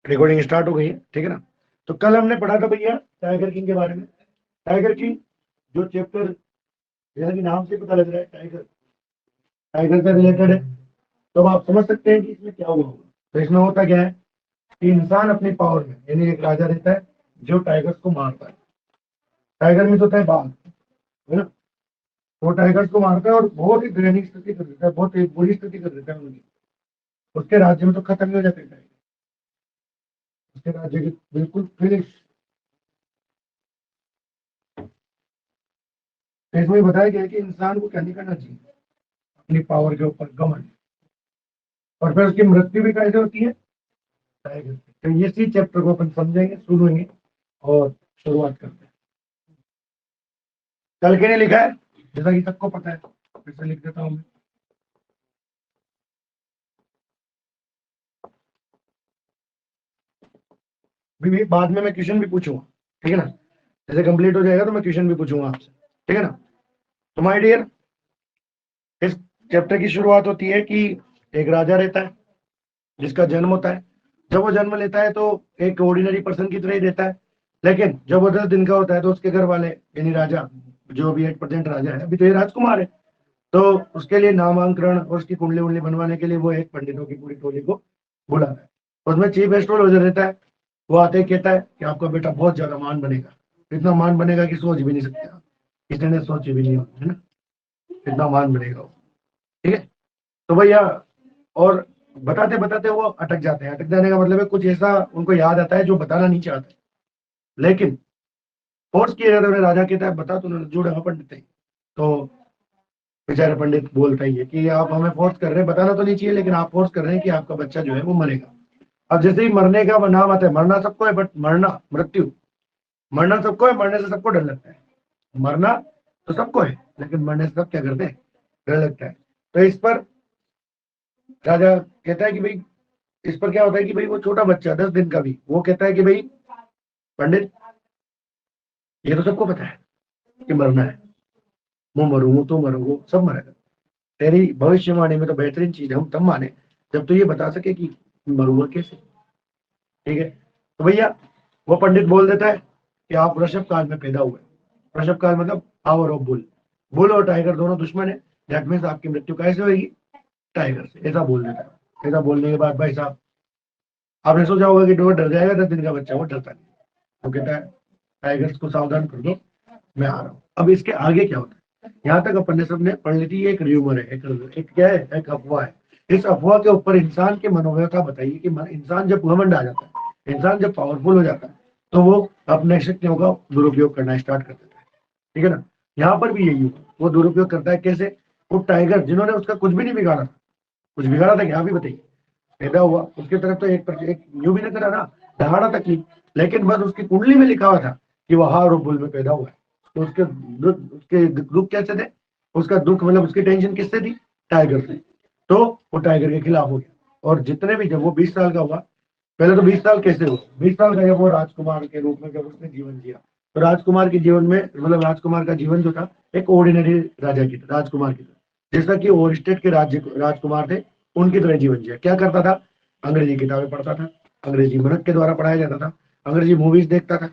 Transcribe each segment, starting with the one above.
Recording start हो गई है, ठीक है ना। तो कल हमने पढ़ा था भैया टाइगर किंग के बारे में। टाइगर किंग जो चैप्टर, जैसा कि नाम से पता लग रहा है टाइगर टाइगर से रिलेटेड है। तो अब आप समझ सकते हैं कि इसमें क्या हुआ होगा। तो इसमें होता क्या है कि इंसान अपनी पावर में, यानी एक राजा रहता है जो टाइगर्स को मारता है। टाइगर में तो होता है बाघ, है ना। वो टाइगर्स को मारता है और बहुत ही दयनीय स्थिति कर देता है, बहुत ही बुरी स्थिति कर देता है उनकी। उसके राज्य में तो खत्म ही हो जाते हैं टाइगर, उसके राज्य की बिल्कुल फिनिश। इसमें बताया गया है कि इंसान को क्या नहीं करना चाहिए, अपनी पावर के ऊपर घमंड। और फिर उसकी मृत्यु भी कैसे होती है, टाइगर से। तो इसी चैप्टर को अपन समझेंगे, सुनेंगे और शुरुआत करते हैं। कल के लिए लिखा है, जैसा कि सबको पता है, फिर से लिख देता हूं मैं। भी बाद में मैं क्वेश्चन भी पूछूंगा, ठीक है ना। जैसे कंप्लीट हो जाएगा तो मैं क्वेश्चन भी पूछूंगा आपसे, ठीक है ना। तो माय डियर, इस चैप्टर की शुरुआत होती है कि एक राजा रहता है जिसका जन्म होता है। जब वो जन्म लेता है तो एक ऑर्डिनरी पर्सन की तरह ही रहता है। लेकिन जब वो 10 दिन का होता है तो उसके घर वाले, यानी राजा, जो अभी 8% राजा है, अभी तो ये राजकुमार है, तो उसके लिए नामांकन और उसकी कुंडली उंडली बनवाने के लिए वो एक पंडितों की पूरी टोली को बुलाता है। उसमें चीफ एस्ट्रोलॉजर रहता है। वो आते ही कहता है कि आपका बेटा बहुत ज्यादा मान बनेगा, इतना मान बनेगा कि सोच भी नहीं सकते आप, इसने सोची भी नहीं होगी, है ना। इतना मान बनेगा वो, ठीक है। तो भैया, और बताते बताते वो अटक जाते हैं। अटक जाने का मतलब है कुछ ऐसा उनको याद आता है जो बताना नहीं चाहते, लेकिन फोर्स किया जाता है उन्हें। राजा कहता है बता, तूने जुड़ा पंडित है। तो बेचारे पंडित बोलता ही है कि आप हमें फोर्स कर रहे हैं, बताना तो नहीं चाहिए, लेकिन आप फोर्स कर रहे हैं कि आपका बच्चा जो है वो मरेगा। अब जैसे ही मरने का नाम आता है, मरना सबको है, बट मरना, मृत्यु, मरना सबको है, मरने से सबको डर लगता है। मरना तो सबको है, लेकिन मरने से सब क्या करते हैं, डर लगता है। तो इस पर राजा कहता है कि भाई, इस पर क्या होता है कि भाई वो छोटा बच्चा 10 दिन का भी, वो कहता है कि भाई पंडित, ये तो सबको पता है कि मरना है, मैं मरूँ तो मरूँ, वो सब मरेगा। तेरी भविष्यवाणी में तो बेहतरीन चीज है, हम तब माने जब तू ये बता सके कि मरूंगा कैसे, ठीक है। तो भैया, वो पंडित बोल देता है कि आप वृषभ काल में पैदा हुए। वृषभ काल मतलब पावर ऑफ बुल। बुल और टाइगर दोनों दुश्मन है, दैट मीन्स आपकी मृत्यु कैसे होगी, टाइगर से, ऐसा बोल देता है। ऐसा बोलने के बाद भाई साहब, आपने सोचा होगा कि डोर डर जाएगा, 10 दिन का बच्चा, वो डरता नहीं। वो कहता है टाइगर्स को सावधान कर दो, मैं आ रहा हूँ। अब इसके आगे क्या होता है, यहाँ तक अपन ने सबने पढ़ ली थी। एक र्यूमर है, एक क्या है, एक अफवाह है। इस अफवाह के ऊपर इंसान के मनोव्यथा बताइए कि इंसान जब घमंड आ जाता है, इंसान जब पावरफुल हो जाता है, तो वो अपने शक्तियों का दुरुपयोग करना स्टार्ट कर देता है, ठीक है ना। यहाँ पर भी यही हुआ, वो दुरुपयोग करता है कैसे। वो टाइगर जिन्होंने उसका कुछ भी नहीं बिगाड़ा था, कुछ बिगाड़ा था क्या भी बताइए, पैदा हुआ उसकी तरफ तो एक यूं भी नजर आना, दहाड़ा तक ही। लेकिन बस उसकी कुंडली में लिखा हुआ था कि वह हार और बुल में पैदा हुआ है। तो उसके दुख कैसे थे, उसका दुख मतलब उसकी टेंशन किससे थी, टाइगर से। तो वो टाइगर के खिलाफ हो गया। और जितने भी, जब वो 20 साल का हुआ, पहले तो 20 साल कैसे हुआ, 20 साल का जब वो राजकुमार के रूप में जब उसने जीवन जिया, तो राजकुमार के जीवन में, मतलब राजकुमार का जीवन जो था एक ऑर्डिनरी राजा की तरह, राजकुमार की तरह, जैसा कि और स्टेट के राज्य राजकुमार थे उनकी तरह जीवन जिया। क्या करता था, अंग्रेजी किताबें पढ़ता था, अंग्रेजी मनक के द्वारा पढ़ाया जाता था, अंग्रेजी मूवीज देखता था,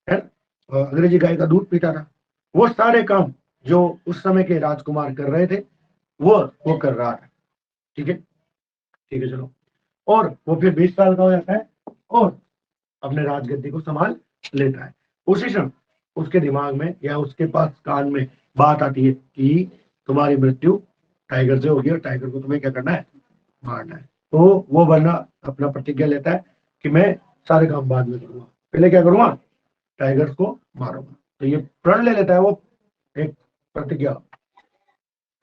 है, और अंग्रेजी गाय का दूध पीता था। वो सारे काम जो उस समय के राजकुमार कर रहे थे, वो कर रहा था, ठीक है, ठीक है, चलो। और वो फिर 20 साल का हो जाता है और अपने राजगद्दी को संभाल लेता है। उसी क्षण उसके दिमाग में या उसके पास कान में बात आती है कि तुम्हारी मृत्यु टाइगर से होगी और टाइगर को तुम्हें क्या करना है, मारना है। तो वो बंदा अपना प्रतिज्ञा लेता है कि मैं सारे काम बाद में करूंगा, पहले क्या करूंगा, टाइगर्स को मारूंगा। तो ये प्रण ले लेता है वो, एक प्रतिज्ञा,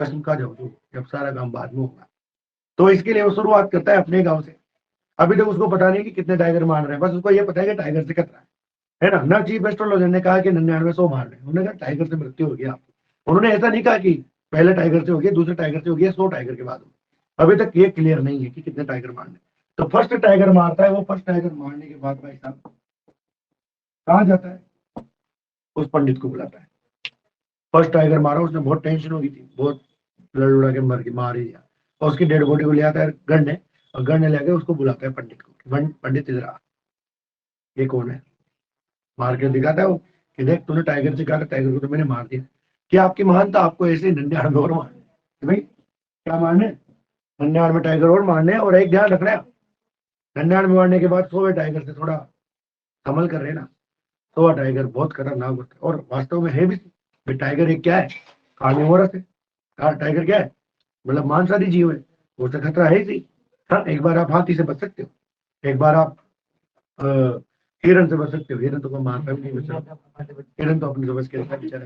कसम खा जाओ तू, जब सारा काम बाद में होगा। तो इसके लिए वो शुरुआत करता है अपने गांव से। अभी तक उसको पता नहीं कि कितने टाइगर मार रहे हैं, बस उसको ये पता है कि टाइगर से खतरा है ना। ना चीफ एस्ट्रोलॉजर ने कहा कि 99 100 मार रहे हैं, उन्होंने कहा टाइगर से मृत्यु हो गया आपको। उन्होंने ऐसा नहीं कहा कि पहले टाइगर से हो गया, दूसरे टाइगर से हो गया, 100 टाइगर के बाद हो गया। अभी तक ये क्लियर नहीं है कि कितने टाइगर मारने। तो फर्स्ट टाइगर मारता है वो, फर्स्ट टाइगर मारने के बाद भाई साहब कहा जाता है, उस पंडित को बुलाता है। फर्स्ट टाइगर मारा, उसने बहुत टेंशन हो गई थी, बहुत लड़ उड़ा के मर के मार ही दिया। और उसकी डेड बॉडी को ले आता है गढ़ ने, और गढ़ ने लेके उसको बुलाता है पंडित को, पंडित इधर आ। ये कौन है, मार के दिखाता है वो कि देख तूने टाइगर से काटा, टाइगर को तो मैंने मार दिया। क्या आपकी महानता आपको ऐसे 99 में और मारने कि भाई क्या मारने, 99 में टाइगर और मारने। और एक ध्यान रखना है, 99 मारने के बाद 100 टाइगर से थोड़ा संभल कर रहे ना। 100 टाइगर बहुत खतरनाक होता है और वास्तव में है भी। भाई टाइगर एक क्या है, कार्निवोरस है। टाइगर क्या है, मतलब मांसाहारी जीव है, वो तो खतरा है ही सही। हाँ, एक बार आप हाथी से बच सकते हो, एक बार आप अ, हिरन से बच सकते हो। हिरन तो कोई मारता भी नहीं बच सकता, हिरन तो अपनी से बच के रहता है बेचारा।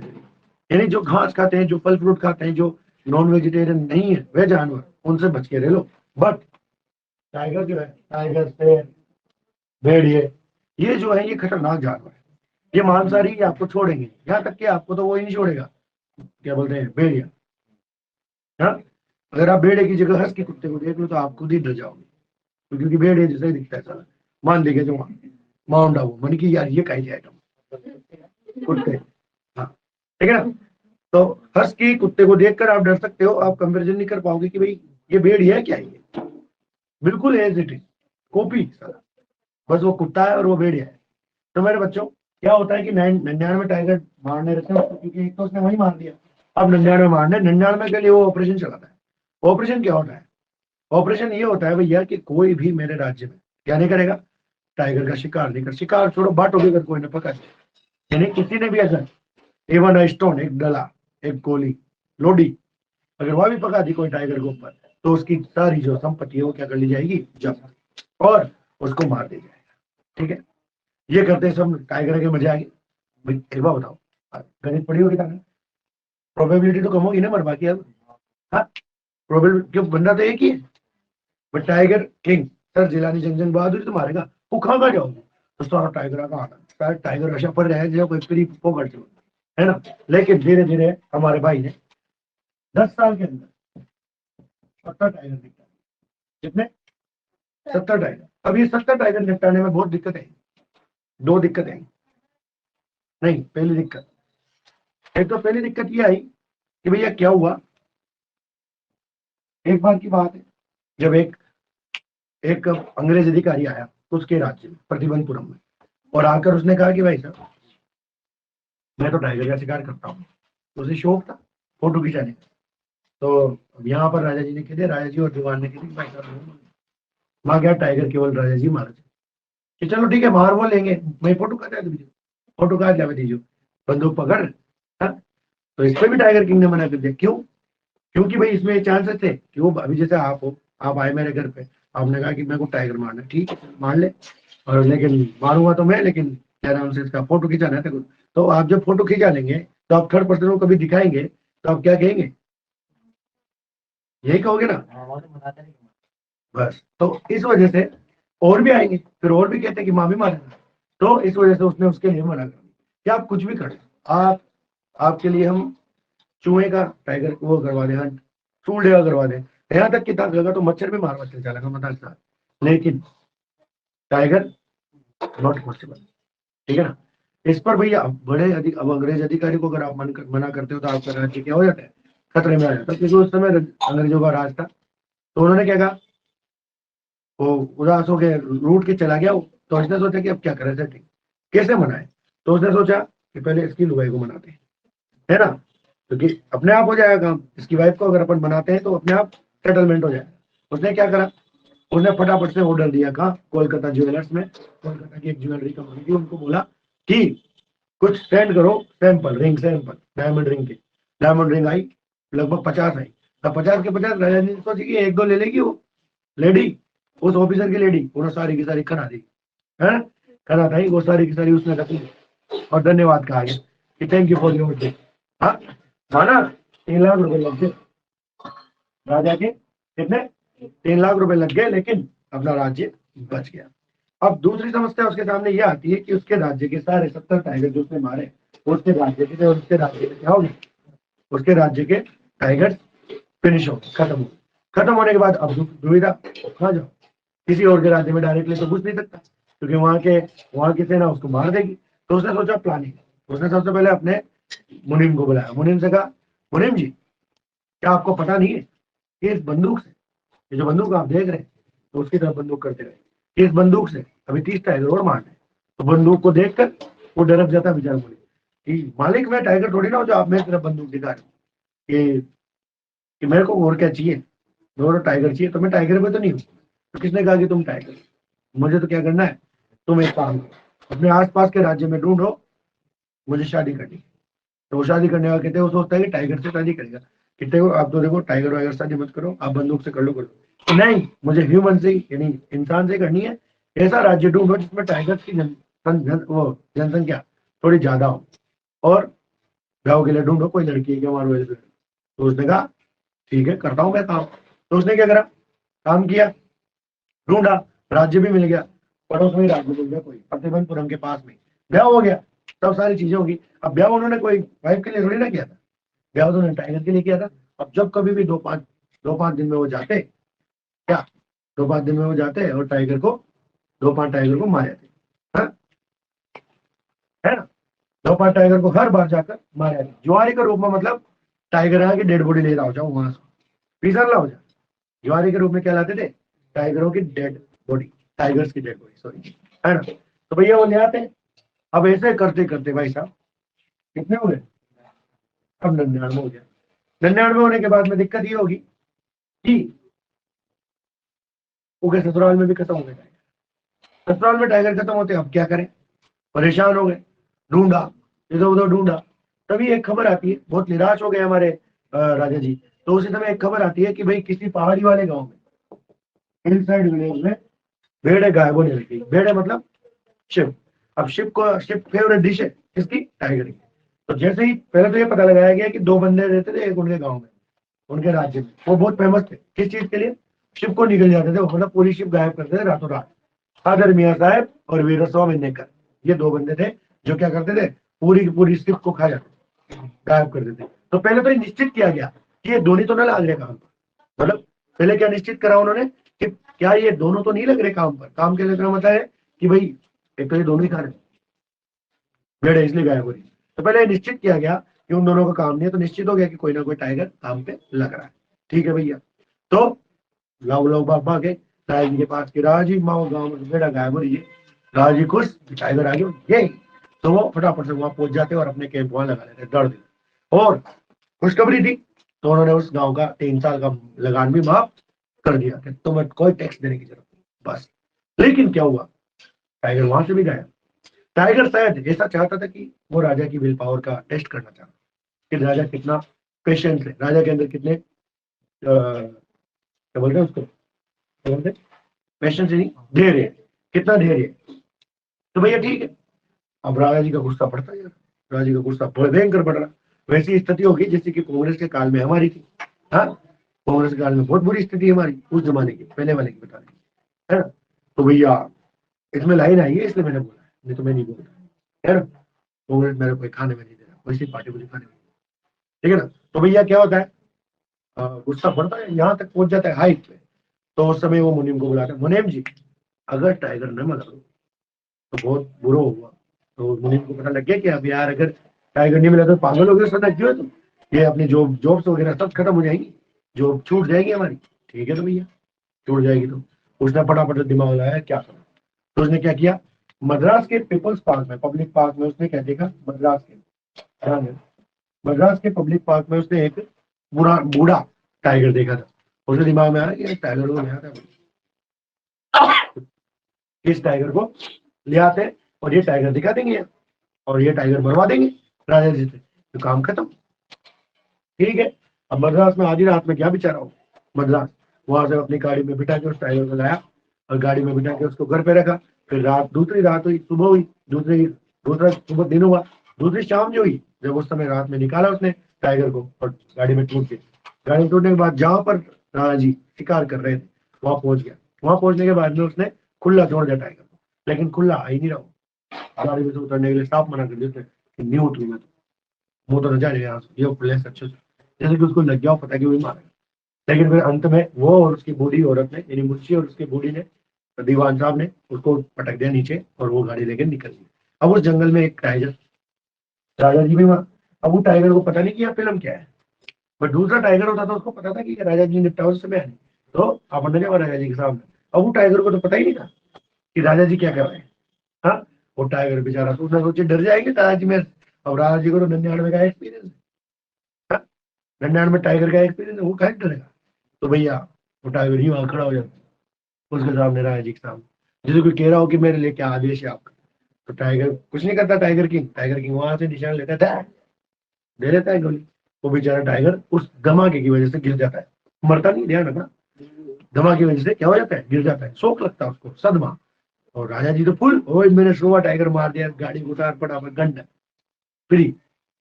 यानी जो घास खाते हैं, जो फल फ्रूट खाते हैं, जो नॉन वेजिटेरियन नहीं है वे जानवर, उनसे बच के रह लो। बट टाइगर जो है, टाइगर शेर भेड़िए, ये जो है ये खतरनाक जानवर है। ये मांसाहारी ही आपको छोड़ेंगे, यहाँ तक कि आपको तो वो ही नहीं छोड़ेगा, क्या बोलते हैं, भेड़िया। हाँ, अगर आप भेड़े की जगह हंस के कुत्ते को देख लो तो आप खुद ही डर जाओगे, क्योंकि भेड़िया जैसा ही दिखता है साला। मान लीजिए जो माउंट आबू मन की यार ये कहीं जाएगा कुत्ते। हाँ, ठीक है ना। तो हंस की कुत्ते को देखकर आप डर सकते हो, आप कंपेरिजन नहीं कर पाओगे कि भाई ये भेड़िया है क्या है, ये बिल्कुल एज इट इज कॉपी साला, बस वो कुत्ता है और वो भेड़िया है। तो मेरे बच्चों, क्या होता है कि 99 टाइगर मारने रहते हैं उसको, क्योंकि एक तो उसने वही मार दिया। अब 99 मारने, 99 के लिए वो ऑपरेशन चलाता है। ऑपरेशन क्या होता है, ऑपरेशन ये होता है भैया कि कोई भी मेरे राज्य में क्या नहीं करेगा, टाइगर का शिकार नहीं कर, शिकार छोड़ो बांटोगे अगर कोई ने पकड़ लिया। यानी किसी ने भी ऐसा इवन स्टोन, एक डला, एक गोली, लोडी, अगर वह भी पका दी कोई टाइगर के ऊपर, तो उसकी सारी जो संपत्ति है वो क्या कर ली जाएगी, जब्त, और उसको मार दिया जाएगा। ठीक है, ये करते सब टाइगर के मजे आएगी। भाई एक बार बताओ, गणित पड़ी होगी ताकि प्रोबेबिलिटी तो कम होगी ना, मर बाकी अब। हाँ, प्रोबेबिलिटी क्यों, बंदा तो एक ही है। But tiger king sir Jilani जंग जंग बहादुर तो मारेगा, वो कहाँ जाओगे, तो सारा टाइगर का आना, शायद टाइगर अशा पर रहे जो कोई फ्री पकड़ है ना। लेकिन धीरे धीरे हमारे भाई ने 10 साल के अंदर 70 टाइगर निपटा। कितने, 70 टाइगर। अब ये 70 टाइगर निपटाने में बहुत दिक्कत है, दो दिक्कतें आई। नहीं, पहली दिक्कत, एक तो पहली दिक्कत ये आई कि भैया क्या हुआ, एक बार की बात है, जब एक एक अंग्रेज अधिकारी आया उसके राज्य में प्रतिबंधपुरम में, और आकर उसने कहा कि भाई साहब मैं तो टाइगर का शिकार करता हूँ। तो उसे शौक था फोटो खिंचाने का। तो यहाँ पर राजा जी ने कह दिया, राजा जी और दीवान ने कह दिया भाई साहब वहां गया टाइगर, केवल राजा जी महाराज कि चलो ठीक है मार वो लेंगे, मैं फोटो खा दीजिए, फोटो खा जा दीजिए, बंदूक पकड़। हाँ? तो इस पे भी टाइगर किंग ने मना कर दिया। क्यों, क्योंकि भाई इसमें चांसेस थे कि वो अभी जैसे आप हो, आप आए मेरे घर पे, आपने कहा कि मेरे को टाइगर मारना है, ठीक है मार ले, और लेकिन मारूंगा तो मैं, लेकिन क्या नाम से इसका फोटो खिंचाना है तेरे को। तो आप जब फोटो खिंचा लेंगे तो आप थर्ड पर्सन को कभी दिखाएंगे तो आप क्या कहेंगे, यही कहोगे ना। बस तो इस वजह से और भी आएंगे, फिर और भी कहते हैं कि माँ भी मारेगा। तो इस वजह से उसने उसके लिए मना कर दिया कि आप कुछ भी करें, आप आपके लिए हम चूहे का टाइगर वो करवा दें, हंट चूहे का करवा दें, यहाँ तक कि तक लगा तो मच्छर भी मारवा के चलेगा मतलब, लेकिन टाइगर नॉट पॉसिबल। ठीक है ना। इस पर भैया बड़े अधिक, अब अंग्रेज अधिकारी को अगर आप मना करते हो तो आपका राज्य क्या हो जाता है, खतरे में आ जाता है। क्योंकि उस समय अंग्रेजों का राज था, तो उन्होंने क्या कहा, वो उदास होकर रूट के चला गया वो। तो उसने सोचा कि अब क्या करें सेटिंग, कैसे मनाए। तो उसने सोचा कि पहले इसकी लुगाई को मनाते हैं, है ना, क्योंकि अपने आप हो जाएगा काम। इसकी वाइफ को अगर अपन बनाते हैं तो अपने आप सेटलमेंट हो जाएगा। उसने क्या करा, उसने फटाफट से ऑर्डर दिया, कहा कोलकाता ज्वेलर्स में, कोलकाता की एक ज्वेलरी कंपनी थी, उनको बोला कि कुछ सेंड करो sample, ring sample, diamond ring के। डायमंड रिंग आई, लगभग 50 आई। अब 50 के 50 राजा ने सोची कि एक दो ले लेगी वो लेडी, उस ऑफिसर की लेडी, उन्होंने सारी की सारी करा दी है, करा था वो सारी की सारी उसने रख ली। और धन्यवाद कहा गया कि thank you for your day. हाँ, माना 3 लाख रुपए लग गए राजा के, कितने, 3 लाख रुपए लग गए, लेकिन अपना राज्य बच गया। अब दूसरी समस्या उसके सामने ये आती है कि उसके राज्य के सारे 70 टाइगर जो उसने मारे, उसके राज्य के, उसके राज्य में क्या हो गया, उसके राज्य के टाइगर फिनिश हो, खत्म हो। खत्म होने के बाद अब दुविधा, कहाँ जाओ, किसी और के राज्य में डायरेक्टली तो घुस नहीं सकता, क्योंकि वहां की सेना उसको मार देगी। तो उसने सोचा प्लानिंग, उसने सबसे पहले अपने मुनिम को बुलाया, मुनिम से कहा, मुनिम जी क्या आपको पता नहीं है कि इस बंदूक से, ये जो बंदूक आप देख रहे हैं, तो उसकी तरफ बंदूक करते रहे, कि इस बंदूक से अभी 30 टाइगर और मारने, तो बंदूक को देखकर वो डरक जाता बेचारा, बोले कि मालिक मैं टाइगर थोड़ी ना हो जो आप मेरी तरफ बंदूक दिखा रहे हो, कि मेरे को और क्या चाहिए, मेरे को टाइगर चाहिए, तो मैं टाइगर में तो नहीं हूँ। तो किसने कहा कि तुम टाइगर, मुझे तो क्या करना है, तुम एक काम करो, अपने आसपास के राज्य में ढूंढो, मुझे शादी करनी है। तो वो शादी करने वाला कहते हैं, वो सोचता है कि टाइगर से शादी करेगा, कहते हो आप तो देखो टाइगर वाइगर शादी मत करो, आप बंदूक से कर लो। तो नहीं, मुझे ह्यूमन से यानी इंसान से करनी है। ऐसा राज्य ढूंढो जिसमें टाइगर की वो जनसंख्या थोड़ी ज्यादा हो, और गाँव के लिए ढूंढो कोई लड़की है क्या मारो। तो उसने कहा ठीक है करता हूँ मैं काम। तो उसने क्या करा, काम किया, ढूंढा, राज्य भी मिल गया, पड़ोस में ही राज्य मिल गया, कोई प्रतिबंधपुरम के पास में, ब्याह हो गया, तब सारी चीजें होगी। अब ब्याह उन्होंने कोई वाइफ के लिए थोड़ी ना किया था, ब्याह तो उन्होंने टाइगर के लिए किया था। अब जब कभी भी 2-5 दिन में वो जाते, क्या 2-5 दिन में वो जाते और टाइगर को 2-5 टाइगर को मार जाते, हाँ? है ना, 2-5 टाइगर को हर बार जाकर मार जाते, जुआरी का रूप में, मतलब टाइगर आके डेड बॉडी ले रहा हो जाओ वहां से, पीसर ला हो जाए, जुआरी के रूप में क्या लाते थे, टाइगरों की डेड बॉडी, टाइगर्स की डेड बॉडी सॉरी, है ना। तो भैया वो ले आते हैं। अब ऐसे करते करते भाई साहब कितने हो गए, अब 99 हो गया। 99 होने के बाद में दिक्कत ये होगी कि वो के ससुराल में भी खत्म हो गए टाइगर, ससुराल में टाइगर खत्म होते, अब क्या करें, परेशान हो गए, ढूंढा, इधर उधर ढूंढा। तभी एक खबर आती है, बहुत निराश हो गए हमारे राजा जी। तो उसी समय एक खबर आती है कि भाई किसी पहाड़ी वाले गांव में, हिल साइड विलेज में भेड़े गायब होने लगी। भेड़े मतलब शिव। अब शिव फेवरेट डिश है किसकी, टाइगर की। तो जैसे ही पहले तो ये पता लगाया गया कि 2 बंदे रहते थे एक उनके गांव में, उनके राज्य में, वो बहुत फेमस थे किस चीज के लिए, शिव को निकल जाते थे, वो मतलब पूरी शिव गायब करते थे रातों रात। सादर मियाँ साहब और वीर स्वामी नेकर, ये 2 बंदे थे जो क्या करते थे, पूरी की पूरी शिव को खा जाते, गायब कर देते। तो पहले तो ये निश्चित किया गया कि ये दोनों तो ना लग रहे काम पर, मतलब पहले क्या निश्चित करा उन्होंने कि क्या ये दोनों तो नहीं लग रहे काम पर, काम के लगना मतलब है कि भाई एक तो ये दोनों ही खा रहे, भेड़े इसलिए गायब हो रही। तो पहले निश्चित किया गया कि उन दोनों का काम नहीं है, तो निश्चित हो गया कि कोई ना कोई टाइगर काम पे लग रहा है। ठीक है भैया, तो लाओ लाओ बाबा के राज जी के पास की, राजी माओ गाँव में भेड़ा गायब हो रही है, राजी खुश, टाइगर आ गया ये। तो वो फटाफट से वहां पहुंच जाते और अपने कैंप वहां लगा लेते डर दे। और खुशखबरी थी, तो उन्होंने उस गांव का 3 साल का लगान भी माफ कर दिया कि तुम्हें कोई टैक्स देने की जरूरत नहीं बस। लेकिन क्या हुआ, टाइगर वहां से भी गया। टाइगर शायद ऐसा चाहता था कि वो राजा की विल पावर का टेस्ट करना चाहता, कि राजा कितना पेशेंट है, राजा के अंदर कितने क्या बोलते हैं उसको, क्या बोलते हैं, पेशेंस नहीं, धैर्य, कितना धैर्य। तो भैया ठीक है, अब राजा जी का गुस्सा बढ़ता है, राजा जी का गुस्सा भयंकर बढ़ रहा। वैसी स्थिति होगी जैसे कि कांग्रेस के काल में हमारी थी। हाँ, कांग्रेस के काल में बहुत बुरी स्थिति हमारी, उस जमाने की, पहले वाले की बता रही है ना। तो भैया इसमें लाइन आई है इसलिए मैंने बोला है, नहीं तो मैं नहीं बोलता, है ना। कांग्रेस मेरे को खाने में नहीं दे रहा, वैसी पार्टी मुझे खाने में, ठीक है ना। तो भैया क्या होता है, गुस्सा बढ़ता है, यहाँ तक पहुंच जाता है हाइट पे। तो उस समय वो मुनीम को बुलाता है, मुनीम जी अगर टाइगर न मरा तो बहुत बुरा हुआ। तो मुनीम को पता लग गया कि अब यार अगर टाइगर नहीं मिला तो पागल हो गए, सदा क्यों है तुम, ये अपनी जॉब्स वगैरह सब खत्म हो जाएंगी, जॉब छूट जाएगी हमारी। ठीक है तो भैया छूट जाएगी, तो उसने फटाफट दिमाग लगाया क्या करें। तो उसने क्या किया, मद्रास के पीपल्स पार्क में, पब्लिक पार्क में उसने क्या देखा, ध्यान देना, मद्रास के पब्लिक पार्क में उसने एक बुरा बूढ़ा टाइगर देखा था। उसके दिमाग में आया कि टाइगर को ले आता इस टाइगर को ले आते और ये टाइगर दिखा देंगे और ये टाइगर मरवा देंगे राजा जी से, तो काम खत्म। ठीक है, अब मद्रास में आधी रात में क्या बेचारा हो, मद्रास वहां से अपनी गाड़ी में बिठा के उस टाइगर को लाया और गाड़ी में बिठा के उसको घर पे रखा। फिर दूसरी रात हुई, सुबह हुई, दूसरा सुबह दिन हुआ, दूसरी शाम जो हुई, जब उस समय रात में निकाला उसने टाइगर को और गाड़ी में टूट गई। गाड़ी में टूटने के बाद जहां पर राणा जी शिकार कर रहे थे वहां पहुंच गया। वहां पहुंचने के बाद में उसने खुला छोड़ दिया टाइगर को, लेकिन खुला आ ही नहीं रहा। गाड़ी में से उतरने के लिए साफ मना कर दिया उसने कि नहीं उतरू मैं, तो वो तो रजा नहीं यहाँ से, ये प्लेस अच्छे से, जैसे कि उसको लग गया पता कि वो मारेगा। लेकिन फिर अंत में वो और उसकी बूढ़ी औरत ने, यानी मुंशी और उसकी बूढ़ी ने, दीवान साहब ने उसको पटक दिया नीचे और वो गाड़ी लेकर निकल गई। अब उस जंगल में एक टाइगर, राजा जी भी वहां। अब वो टाइगर को पता नहीं कि यहाँ फिल्म क्या है, बट दूसरा टाइगर होता तो उसको पता था कि राजा जी निपटा उस समय है, तो अपन ने क्या राजा जी के सामने। अब वो टाइगर को तो पता ही नहीं था कि राजा जी क्या कर रहे हैं। हाँ, वो टाइगर बेचारा, तो उसने सोचे डर जाएंगे दादाजी मेरे। अब राजा जी को तो 99 का एक्सपीरियंस है, 99 में टाइगर का एक्सपीरियंस है, वो कहीं डरेगा। तो भैया वो टाइगर ही वहां खड़ा हो जाता है उसके सामने, राजा जी के सामने। जैसे कोई कह रहा हो कि मेरे लिए क्या आदेश है आपका, तो टाइगर कुछ नहीं करता। टाइगर किंग वहां से निशान लेता था, दे देता है गोली। वो बेचारा टाइगर उस धमाके की वजह से गिर जाता है, मरता नहीं, ध्यान रखना। धमाके की वजह से क्या हो जाता है, गिर जाता है, शौक लगता है उसको, सदमा। और राजा जी तो फुल, ओए मैंने शोभा टाइगर मार दिया, गाड़ी को उतार फटाफट गंड फ्री।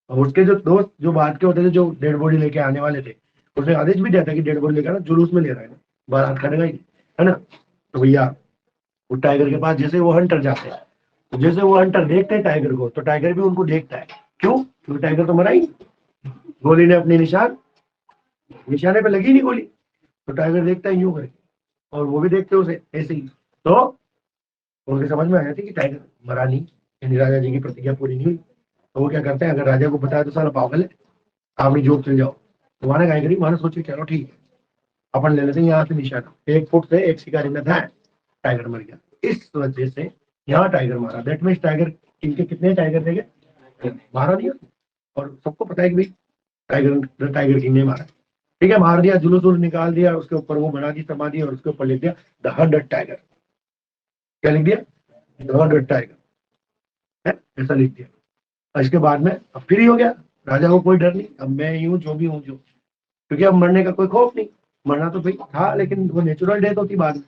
और उसके जो दोस्त जो बात के होते थे, जो डेड बॉडी लेके आने वाले थे, उसने आदेश भी दिया था कि डेड बॉडी लेकर आना, जुलूस में ले रहा है ना, बारात करेगा ही, है ना। तो भैया वो टाइगर के पास जैसे वो हंटर जाते हैं, तो जैसे वो हंटर देखते हैं टाइगर को, तो टाइगर भी उनको देखता है। क्यों? क्योंकि टाइगर तो मरा ही, गोली ने अपने निशाने पे लगी नहीं गोली। तो टाइगर देखता है यूं करके, और वो भी देखते उसे ऐसे ही। तो उनके समझ में आया था कि टाइगर मरा नहीं, यानी राजा जी की प्रतिज्ञा पूरी नहीं हुई। तो वो क्या करते हैं, अगर राजा को पता है तो साला पागल है, आप भी जोक चल जाओ। तो माने क्या करी, माने सोची चलो ठीक है, अपन ले लेते हैं यहाँ से निशाना, 1 फुट से एक शिकारी में था, टाइगर मर गया। इस वजह से यहाँ टाइगर मारा। दैट मीन्स टाइगर, इनके कितने टाइगर थे, मारा दिया। और सबको पता है कि भाई टाइगर टाइगर किंग ने मारा। ठीक है, मार दिया, जुलूस उलूस निकाल दिया, उसके ऊपर वो बना दी समाधि, और उसके ऊपर लिख दिया द 100 टाइगर। क्या लिख दिया? द 100 टाइगर, है ऐसा लिख दिया। और इसके बाद में अब फ्री हो गया, राजा को कोई डर नहीं, अब मैं ही हूँ जो भी हूँ, जो, क्योंकि अब मरने का कोई खौफ नहीं। मरना तो भाई था, लेकिन वो नेचुरल डेथ होती बाद में।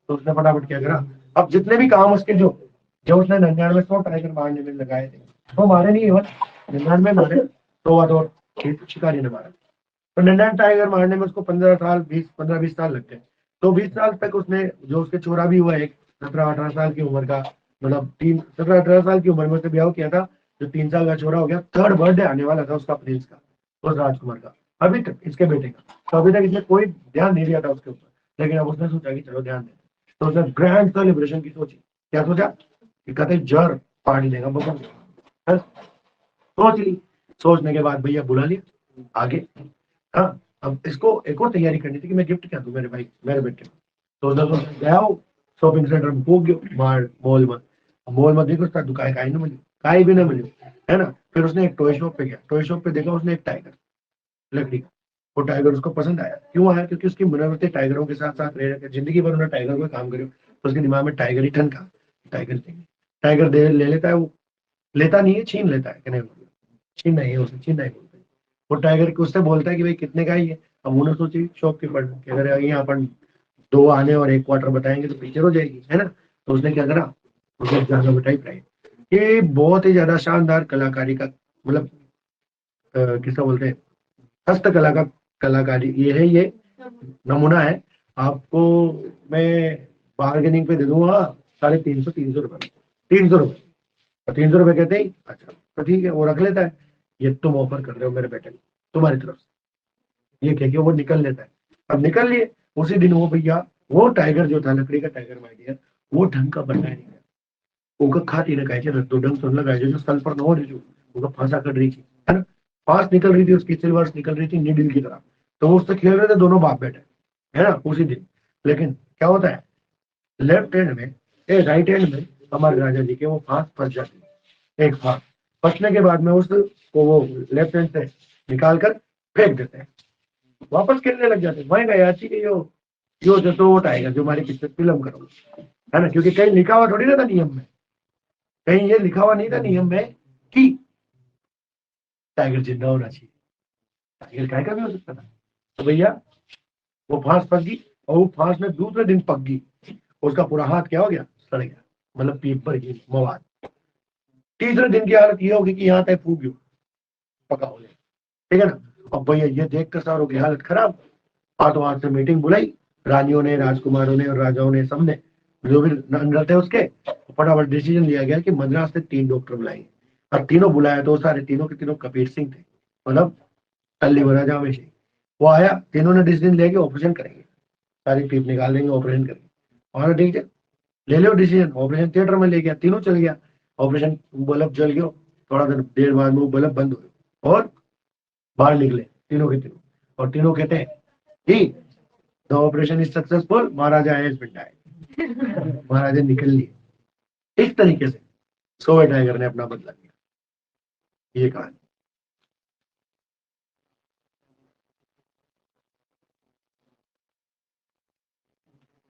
तो उसने फटाफट क्या करा, अब जितने भी काम उसके जो जो उसने 99 टाइगर मारने में लगाए थे, वो मारे नहीं, बस 99 मारे, तो और शिकारी ने मारा। तो 99 टाइगर मारने में उसको 15 साल, 20 साल लग गए। तो 20 साल तक उसने, जो उसके चोरा भी हुआ एक 17-18 साल की उम्र का, मतलब 17-18 साल की उम्र में उसने ब्याह किया था, जो 3 साल का छोरा हो गया। थर्ड बर्थडे आने वाला था उसका, प्रिंस का, उस राजकुमार का, अभी तक इसके बेटे का। तो अभी तक इसने कोई ध्यान नहीं दिया था उसके ऊपर, लेकिन अब उसने सोचा कि चलो ध्यान दें। तो उसने ग्रैंड सेलिब्रेशन की सोची। क्या सोचा? कि कहते जर पार्टी देगा बबन, सोच ली। सोचने के बाद भैया बुला लिया आगे। हाँ, अब इसको एक और तैयारी करनी थी कि मैं गिफ्ट क्या दूं मेरे भाई, मेरे बेटे को। तो उधर गया हो, शॉपिंग सेंटर में कूद गयो, मार मॉल में देखो उसका दुकान काई ना मिली, काई भी ना मिली, है ना। फिर उसने एक टॉय शॉप पे गया, टॉय शॉप पे देखा उसने एक टाइगर, लकड़ी का। वो टाइगर उसको पसंद आया। क्यों आया? क्योंकि उसकी मनोवृत्ति टाइगरों के साथ साथ रह रहे, जिंदगी भर उन्होंने टाइगर को काम करे, तो उसके दिमाग में टाइगर ही ठनका, टाइगर चाहिए। टाइगर दे ले लेता है वो, लेता नहीं है, छीन लेता है, कहने छीन नहीं है, उसे छीन नहीं बोलते। वो टाइगर को उससे बोलता है कि भाई कितने का ही है। अब उन्होंने सोची शॉपकीपर कि अगर यहाँ अपन 2 आने और 1 क्वार्टर बताएंगे तो पिक्चर हो जाएगी, है ना। तो उसने क्या करा, उसने ज्यादा बताई प्राइस। ये बहुत ही ज्यादा शानदार कलाकारी का, मतलब किसका बोलते हैं, हस्तकला का, कलाकारी ये है, ये नमूना है। आपको मैं बार्गेनिंग पे दे दूंगा 350, 300 रुपए, 300 रुपए। और 300 रुपए कहते ही अच्छा, तो ठीक है, वो रख लेता है। ये तुम ऑफर कर रहे हो मेरे बेटे को, तुम्हारी तरफ से, ये कह के वो निकल लेता है। अब निकल लिए, उसी दिन वो भैया, वो टाइगर जो था, लकड़ी का टाइगर मार दिया, वो ढंग का बनना नहीं गया। ओका खाती ना कहे दो ढंग सुन लगा जो स्थल पर न हो रही, जो ओका फांसा कर रही थी, है ना। फांस निकल रही थी उसकी, सिल्वर्स निकल रही थी नीडल की तरह। तो वो उससे खेल रहे थे दोनों बाप बेटे, है ना, उसी दिन। लेकिन क्या होता है, लेफ्ट हैंड में, राइट हैंड में हमारे राजा जी के वो फांस फंस जाती है। एक फांस फंसने के बाद में उसको वो लेफ्ट हैंड से निकाल कर फेंक देते हैं, वापस खेलने लग जाते हैं। वहीं गया अच्छी कि यो जो तो वो आएगा जो हमारी पिक्चर फिल्म करो, है ना। क्योंकि कहीं लिखा हुआ थोड़ी ना था नियम में, कहीं ये लिखा हुआ नहीं था नियम में कि टाइगर जिंदा होना चाहिए, टाइगर काय का भी हो सकता था। तो भैया वो फांस फंस गई, और वो फांस में दूसरे दिन पक गई। उसका पूरा हाथ क्या हो गया, सड़ गया, मतलब पीप पर गई मवाद। तीसरे दिन की हालत ये होगी कि यहाँ तक फूक गयो, पका हो गया, ठीक है ना। अब भैया ये देख कर सारों की हालत खराब, हाथों हाथ से मीटिंग बुलाई, रानियों ने, राजकुमारों ने और राजाओं ने, सबने, जो भी अंदर थे उसके, फटाफट डिसीजन लिया गया कि मद्रास से 3 डॉक्टर बुलाएंगे। और तीनों बुलाया तो सारे तीनों के तीनों कबीर सिंह थे, मतलब टल्ली महाराजा में से। वो आया, तीनों ने डिसीजन लिया कि ऑपरेशन करेंगे, सारी पीप निकाल देंगे, ऑपरेशन करेंगे। और ठीक है, ले लो डिसीजन, ऑपरेशन थिएटर में ले गया, तीनों चल गया। ऑपरेशन, बल्ब जल गया, थोड़ा देर देर बाद में वो बल्ब बंद हो गया, और बाहर निकले तीनों के तीनों। और तीनों कहते हैं कि the operation is successful, Maharaja has been died. Maharaja निकल लिए। इस तरीके से स्लो टाइगर ने अपना बदला लिया, ये कहानी।